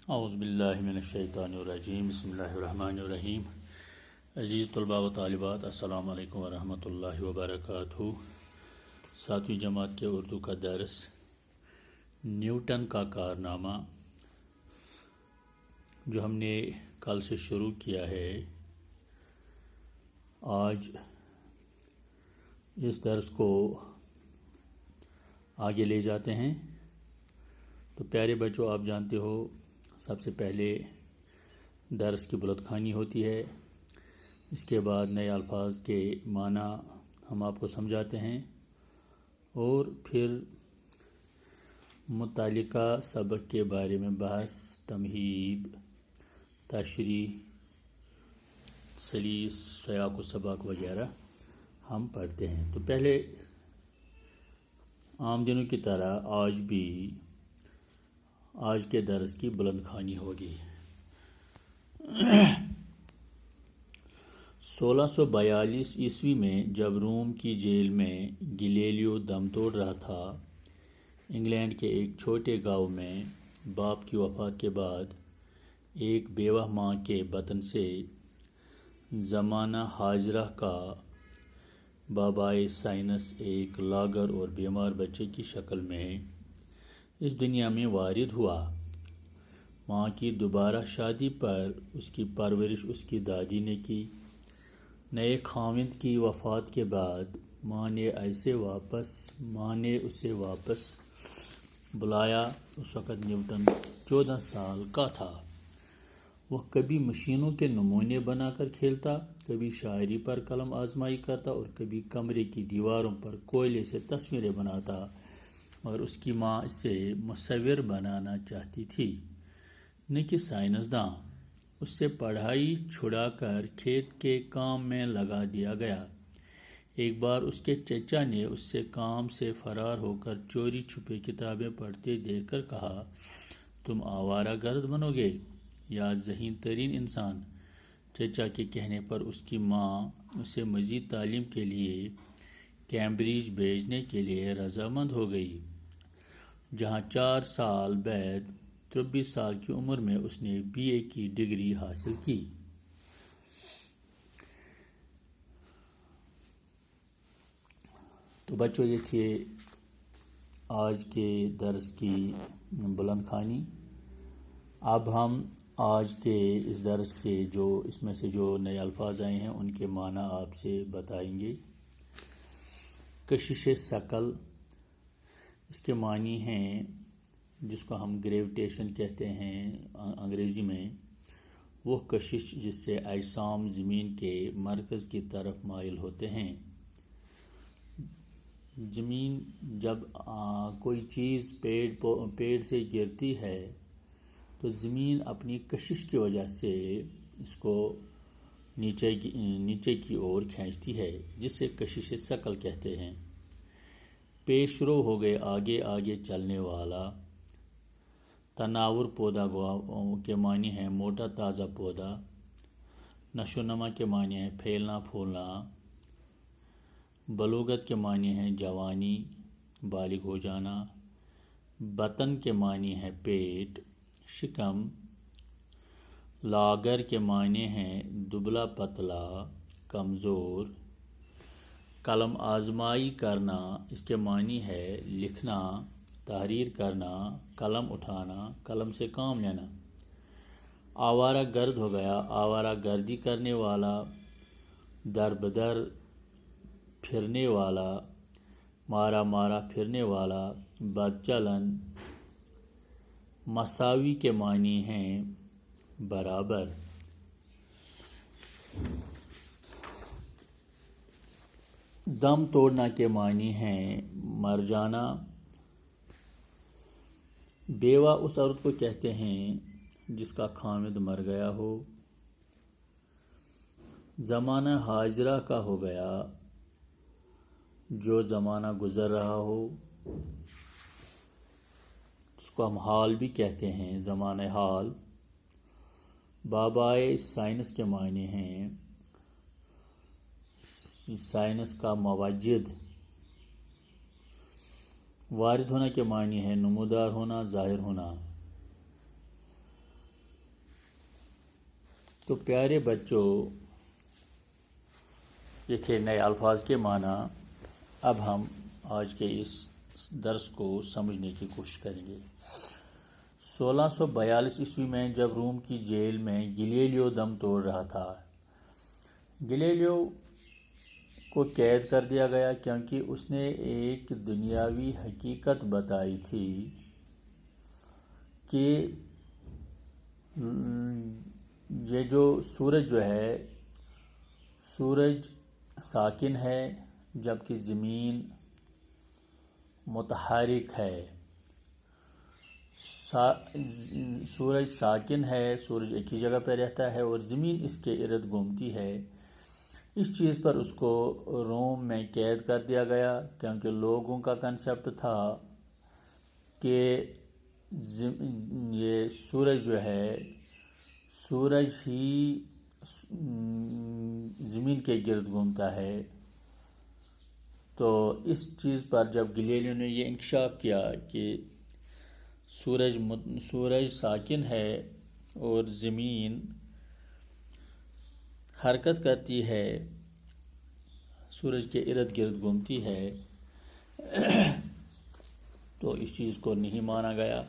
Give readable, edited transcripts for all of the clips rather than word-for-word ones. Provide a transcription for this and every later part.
اعوذ باللہ من الشیطان الرجیم بسم اللہ الرحمن الرحیم عزیز طلباء و طالبات السلام علیکم ورحمۃ اللہ وبرکاتہ۔ 7ویں جماعت کے اردو کا درس نیوٹن کا کارنامہ جو ہم نے کل سے شروع کیا ہے، آج اس درس کو آگے لے جاتے ہیں۔ تو پیارے بچوں، آپ جانتے ہو سب سے پہلے درس کی بلد خوانی ہوتی ہے، اس کے بعد نئے الفاظ کے معنی ہم آپ کو سمجھاتے ہیں اور پھر متعلقہ سبق کے بارے میں بحث، تمہید، تشریح، سلیس، سیاق و سباق وغیرہ ہم پڑھتے ہیں۔ تو پہلے عام دنوں کی طرح آج کے درس کی بلند خوانی ہوگی۔ 1642 عیسوی میں جب روم کی جیل میں گلیلیو دم توڑ رہا تھا، انگلینڈ کے ایک چھوٹے گاؤں میں باپ کی وفات کے بعد ایک بیوہ ماں کے بطن سے زمانہ حاضرہ کا بابائے سائنس ایک لاغر اور بیمار بچے کی شکل میں اس دنیا میں وارد ہوا۔ ماں کی دوبارہ شادی پر اس کی پرورش اس کی دادی نے کی۔ نئے خاوند کی وفات کے بعد ماں نے اسے واپس بلایا۔ اس وقت نیوٹن 14 سال کا تھا۔ وہ کبھی مشینوں کے نمونے بنا کر کھیلتا، کبھی شاعری پر قلم آزمائی کرتا اور کبھی کمرے کی دیواروں پر کوئلے سے تصویریں بناتا، اور اس کی ماں اسے مصور بنانا چاہتی تھی، نہ کہ سائنسداں۔ اس سے پڑھائی چھڑا کر کھیت کے کام میں لگا دیا گیا۔ ایک بار اس کے چچا نے اس سے کام سے فرار ہو کر چوری چھپے کتابیں پڑھتے دیکھ کر کہا، تم آوارہ گرد بنو گے یا ذہین ترین انسان؟ چچا کے کہنے پر اس کی ماں اسے مزید تعلیم کے لیے کیمبرج بھیجنے کے لیے رضامند ہو گئی، جہاں 4 سال بعد 23 سال کی عمر میں اس نے BA کی ڈگری حاصل کی۔ تو بچوں، یہ تھے آج کے درس کی بلند خوانی۔ اب ہم آج کے اس درس کے اس میں سے جو نئے الفاظ آئے ہیں ان کے معنی آپ سے بتائیں گے۔ کشش ثقل، اس کے معنی ہیں جس کو ہم گریویٹیشن کہتے ہیں انگریزی میں، وہ کشش جس سے اجسام زمین کے مرکز کی طرف مائل ہوتے ہیں۔ زمین جب کوئی چیز پیڑ سے گرتی ہے تو زمین اپنی کشش کی وجہ سے اس کو نیچے کی اور کھینچتی ہے، جسے کشش ثقل کہتے ہیں۔ پیش رو ہو گئے، آگے آگے چلنے والا۔ تناور پودا کے معنی ہیں موٹا تازہ پودا۔ نشو و نما کے معنی ہیں پھیلنا پھولنا۔ بلوغت کے معنی ہیں جوانی، بالغ ہو جانا۔ بطن کے معنی ہیں پیٹ، شکم۔ لاغر کے معنی ہیں دبلا پتلا، کمزور۔ قلم آزمائی کرنا، اس کے معنی ہے لکھنا، تحریر کرنا، قلم اٹھانا، قلم سے کام لینا۔ آوارہ گرد ہو گیا، آوارہ گردی کرنے والا، در بدر پھرنے والا، مارا مارا پھرنے والا، بد چلن۔ مساوی کے معنی ہیں برابر۔ دم توڑنا کے معنی ہیں مر جانا۔ بیوہ اس عورت کو کہتے ہیں جس کا خاوند مر گیا ہو۔ زمانہ حاضرہ کا ہو گیا، جو زمانہ گزر رہا ہو، جس کو ہم حال بھی کہتے ہیں، زمانہ حال۔ بابائے سائنس کے معنی ہیں سائنس کا موجد۔ وارد ہونا کے معنی ہے نمودار ہونا، ظاہر ہونا۔ تو پیارے بچوں، یہ تھے نئے الفاظ کے معنی۔ اب ہم آج کے اس درس کو سمجھنے کی کوشش کریں گے۔ 1642 عیسوی میں جب روم کی جیل میں گلیلیو دم توڑ رہا تھا، گلیلیو کو قید کر دیا گیا کیونکہ اس نے ایک دنیاوی حقیقت بتائی تھی کہ یہ جو سورج ہے، سورج ساکن ہے جبکہ زمین متحرک ہے۔ سورج ساکن ہے، سورج ایک ہی جگہ پہ رہتا ہے اور زمین اس کے ارد گھومتی ہے۔ اس چیز پر اس کو روم میں قید کر دیا گیا کیونکہ لوگوں کا کنسیپٹ تھا کہ یہ سورج جو ہے، سورج ہی زمین کے گرد گھومتا ہے۔ تو اس چیز پر جب گلیلیو نے یہ انکشاف کیا کہ سورج ساکن ہے اور زمین حرکت کرتی ہے، سورج کے ارد گرد گھومتی ہے، تو اس چیز کو نہیں مانا گیا،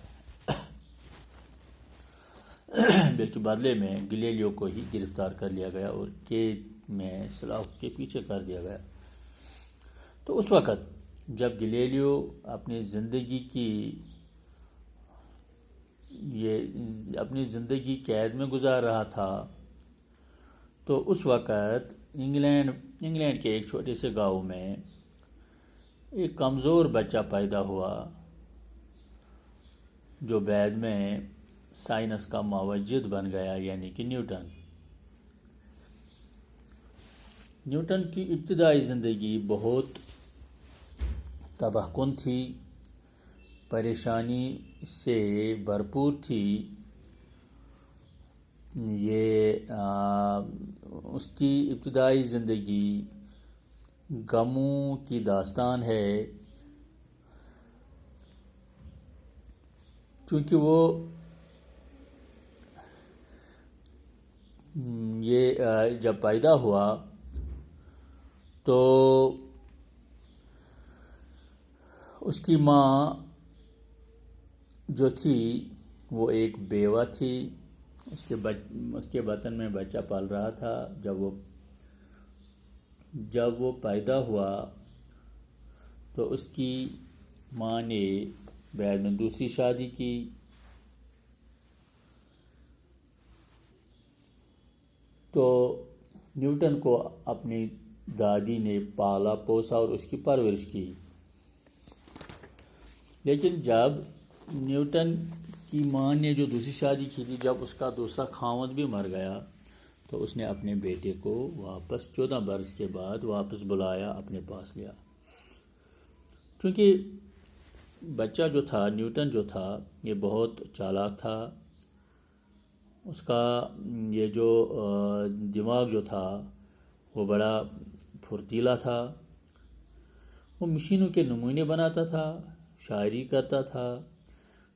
بلکہ بدلے میں گلیلیو کو ہی گرفتار کر لیا گیا اور قید میں سلاخ کے پیچھے کر دیا گیا۔ تو اس وقت جب گلیلیو اپنی زندگی قید میں گزار رہا تھا، تو اس وقت انگلینڈ کے ایک چھوٹے سے گاؤں میں ایک کمزور بچہ پیدا ہوا جو بعد میں سائنس کا موجد بن گیا، یعنی کہ نیوٹن۔ نیوٹن کی ابتدائی زندگی بہت تباہ کن تھی، پریشانی سے بھرپور تھی۔ اس کی ابتدائی زندگی غموں کی داستان ہے، چونکہ وہ یہ جب پیدا ہوا تو اس کی ماں جو تھی وہ ایک بیوہ تھی، اس کے بطن میں بچہ پال رہا تھا۔ جب وہ پیدا ہوا تو اس کی ماں نے بعد میں دوسری شادی کی، تو نیوٹن کو اپنی دادی نے پالا پوسا اور اس کی پرورش کی۔ لیکن جب نیوٹن کی ماں نے جو دوسری شادی کی تھی، جب اس کا دوسرا خاوند بھی مر گیا، تو اس نے اپنے بیٹے کو واپس 14 برس کے بعد واپس بلایا، اپنے پاس لیا۔ کیونکہ بچہ جو تھا، نیوٹن جو تھا، یہ بہت چالاک تھا۔ اس کا یہ جو دماغ جو تھا وہ بڑا پھرتیلا تھا۔ وہ مشینوں کے نمونے بناتا تھا، شاعری کرتا تھا،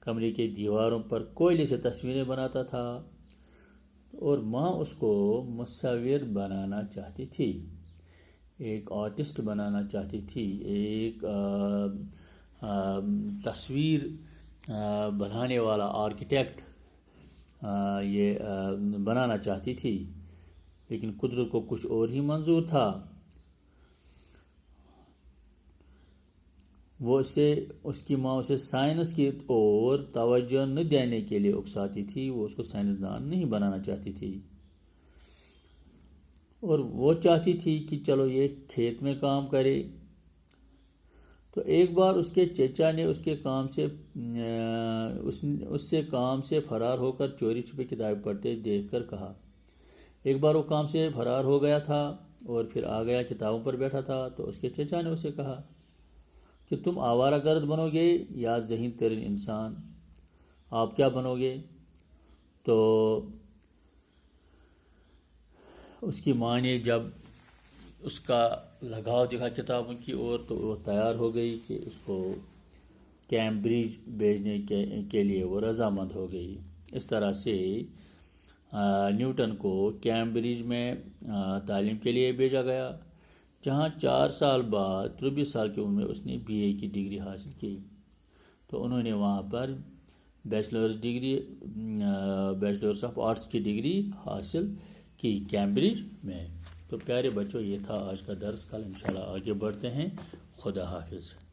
کمرے کے دیواروں پر کوئلے سے تصویریں بناتا تھا، اور ماں اس کو مصور بنانا چاہتی تھی، ایک آرٹسٹ بنانا چاہتی تھی، ایک تصویر بنانے والا آرکیٹیکٹ یہ بنانا چاہتی تھی، لیکن قدرت کو کچھ اور ہی منظور تھا۔ اس کی ماں اسے سائنس کی اور توجہ نہ دینے کے لیے اکساتی تھی، وہ اس کو سائنسدان نہیں بنانا چاہتی تھی، اور وہ چاہتی تھی کہ چلو یہ کھیت میں کام کرے۔ تو ایک بار اس کے چچا نے اس سے کام سے فرار ہو کر چوری چھپے کتاب پڑھتے دیکھ کر کہا۔ ایک بار وہ کام سے فرار ہو گیا تھا اور پھر آ گیا، کتابوں پر بیٹھا تھا، تو اس کے چچا نے اسے کہا کہ تم آوارہ گرد بنو گے یا ذہین ترین انسان، آپ کیا بنو گے؟ تو اس کی ماں نے جب اس کا لگاؤ دیکھا کتابوں کی اور، تو وہ تیار ہو گئی کہ اس کو کیمبرج بھیجنے کے لیے وہ رضامند ہو گئی۔ اس طرح سے نیوٹن کو کیمبرج میں تعلیم کے لیے بھیجا گیا، جہاں 4 سال بعد 23 سال کی عمر میں اس نے BA کی ڈگری حاصل کی۔ تو انہوں نے وہاں پر بیچلرز آف آرٹس کی ڈگری حاصل کی کیمبرج میں۔ تو پیارے بچوں، یہ تھا آج کا درس، کل انشاءاللہ آگے بڑھتے ہیں۔ خدا حافظ۔